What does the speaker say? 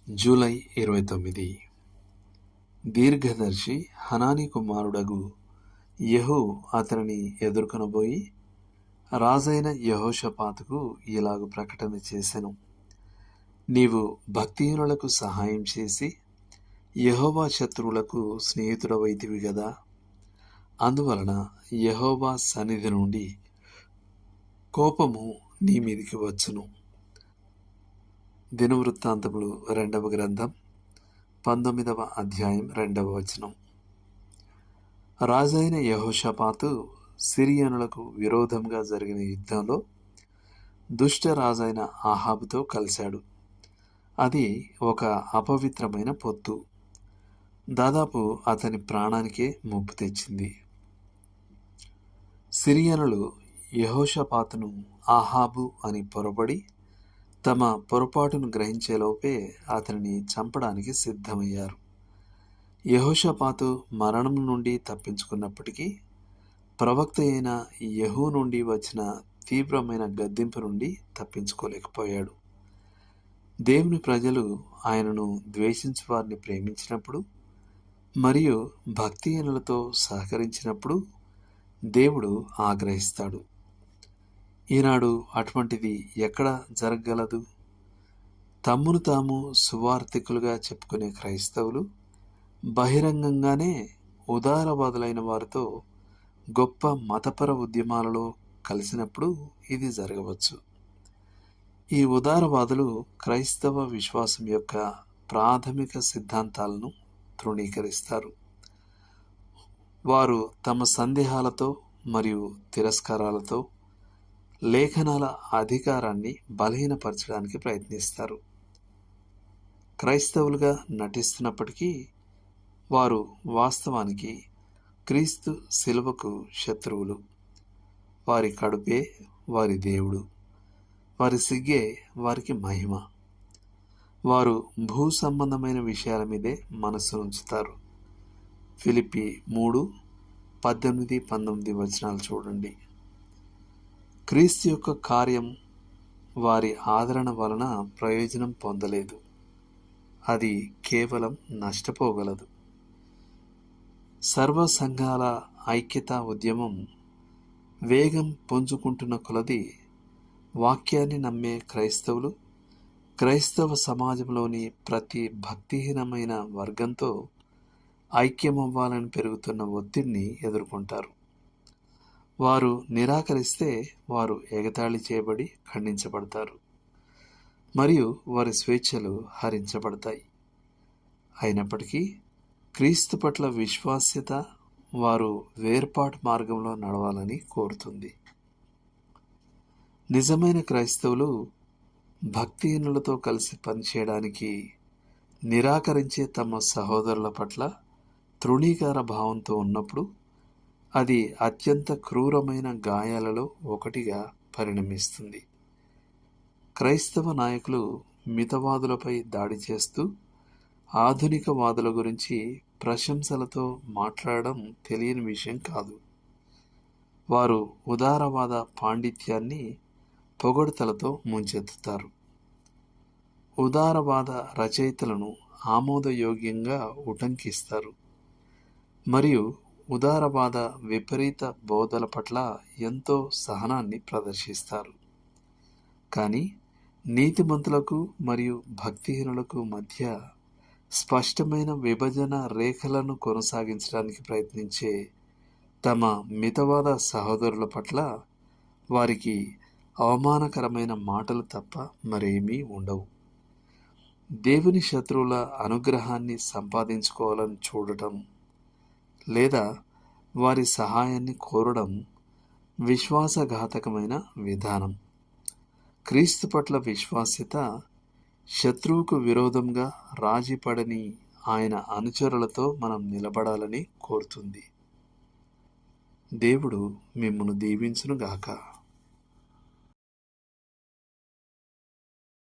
July 29. దీర్ఘదర్శి Hanani కుమారుడగు యెహూ అతనిని ఎదుర్కొనబోయి రాజైన యెహోషాపాతుకు ఇలాగు ప్రకటన చేసెను. నీవు భక్తిహీనులకు సహాయం చేసి యెహోవా శత్రువులకు స్నేహితుడవైతివి గదా. అందువలన యెహోవా సన్నిధి నుండి కోపము నీ మీదికి వచ్చును. దినవృత్తాంతములు 2వ గ్రంథం 19వ అధ్యాయం 2వ వచనం. రాజైన యెహోషాపాతు సిరియనులకు విరోధంగా జరిగిన యుద్ధంలో దుష్ట రాజైన ఆహాబుతో కలిశాడు. అది ఒక అపవిత్రమైన పొత్తు. దాదాపు అతని ప్రాణానికే ముప్పు తెచ్చింది. సిరియనులు యెహోషాపాతును ఆహాబు అని పొరబడి తమ పొరపాటును గ్రహించేలోపే అతనిని చంపడానికి సిద్ధమయ్యారు. యెహోషాపాతు మరణం నుండి తప్పించుకున్నప్పటికీ ప్రవక్త అయిన యెహూ నుండి వచ్చిన తీవ్రమైన గద్దింపు నుండి తప్పించుకోలేకపోయాడు. దేవుని ప్రజలు ఆయనను ద్వేషించు వారిని ప్రేమించినప్పుడు మరియు భక్తిహీనులతో సహకరించినప్పుడు దేవుడు ఆగ్రహిస్తాడు. ఈనాడు అటువంటిది ఎక్కడ జరగగలదు? తమ్మును తాము సువార్థికులుగా చెప్పుకునే క్రైస్తవులు బహిరంగంగానే ఉదారవాదులైన వారితో గొప్ప మతపర ఉద్యమాలలో కలిసినప్పుడు ఇది జరగవచ్చు. ఈ ఉదారవాదులు క్రైస్తవ విశ్వాసం యొక్క ప్రాథమిక సిద్ధాంతాలను తృణీకరిస్తారు. వారు తమ సందేహాలతో మరియు తిరస్కారాలతో లేఖనాల అధికారాన్ని బలహీనపరచడానికి ప్రయత్నిస్తారు. క్రైస్తవులుగా నటిస్తున్నప్పటికీ వారు వాస్తవానికి క్రీస్తు శిలువకు శత్రువులు. వారి కడుపే వారి దేవుడు, వారి సిగ్గే వారికి మహిమ. వారు భూ సంబంధమైన విషయాల మీదే మనస్సు ఉంచుతారు. ఫిలిప్పీ 3:18-19 వచనాలు చూడండి. క్రీస్తు యొక్క కార్యం వారి ఆదరణ వలన ప్రయోజనం పొందలేదు. అది కేవలం నష్టపోగలదు. సర్వ సంఘాల ఐక్యతా ఉద్యమం వేగం పుంజుకుంటున్న కొలది వాక్యాన్ని నమ్మే క్రైస్తవులు క్రైస్తవ సమాజంలోని ప్రతి భక్తిహీనమైన వర్గంతో ఐక్యమవ్వాలని పెరుగుతున్న ఒత్తిడిని ఎదుర్కొంటారు. వారు నిరాకరిస్తే వారు ఎగతాళి చేయబడి ఖండించబడతారు మరియు వారి స్వేచ్ఛలు హరించబడతాయి. అయినప్పటికీ క్రీస్తు పట్ల విశ్వాస్యత వారు వేర్పాటు మార్గంలో నడవాలని కోరుతుంది. నిజమైన క్రైస్తవులు భక్తిహీనులతో కలిసి పనిచేయడానికి నిరాకరించే తమ సహోదరుల పట్ల తృణీకార భావంతో ఉన్నప్పుడు అది అత్యంత క్రూరమైన గాయాలలో ఒకటిగా పరిణమిస్తుంది. క్రైస్తవ నాయకులు మితవాదులపై దాడి చేస్తూ ఆధునిక వాదుల గురించి ప్రశంసలతో మాట్లాడడం తెలియని విషయం కాదు. వారు ఉదారవాద పాండిత్యాన్ని పొగడ్తలతో ముంచెత్తుతారు. ఉదారవాద రచయితలను ఆమోదయోగ్యంగా ఉటంకిస్తారు మరియు ఉదారవాద విపరీత బోధల పట్ల ఎంతో సహనాన్ని ప్రదర్శిస్తారు. కానీ నీతిమంతులకు మరియు భక్తిహీనులకు మధ్య స్పష్టమైన విభజన రేఖలను కొనసాగించడానికి ప్రయత్నించే తమ మితవాద సహోదరుల పట్ల వారికి అవమానకరమైన మాటలు తప్ప మరేమీ ఉండవు. దేవుని శత్రువుల అనుగ్రహాన్ని సంపాదించుకోవాలని చూడటం లేదా వారి సహాయాన్ని కోరడం విశ్వాసఘాతకమైన విధానం. క్రీస్తు పట్ల విశ్వాస్యత శత్రువుకు విరోధంగా రాజీపడని ఆయన అనుచరులతో మనం నిలబడాలని కోరుతుంది. దేవుడు మిమ్మును దీవించునుగాక.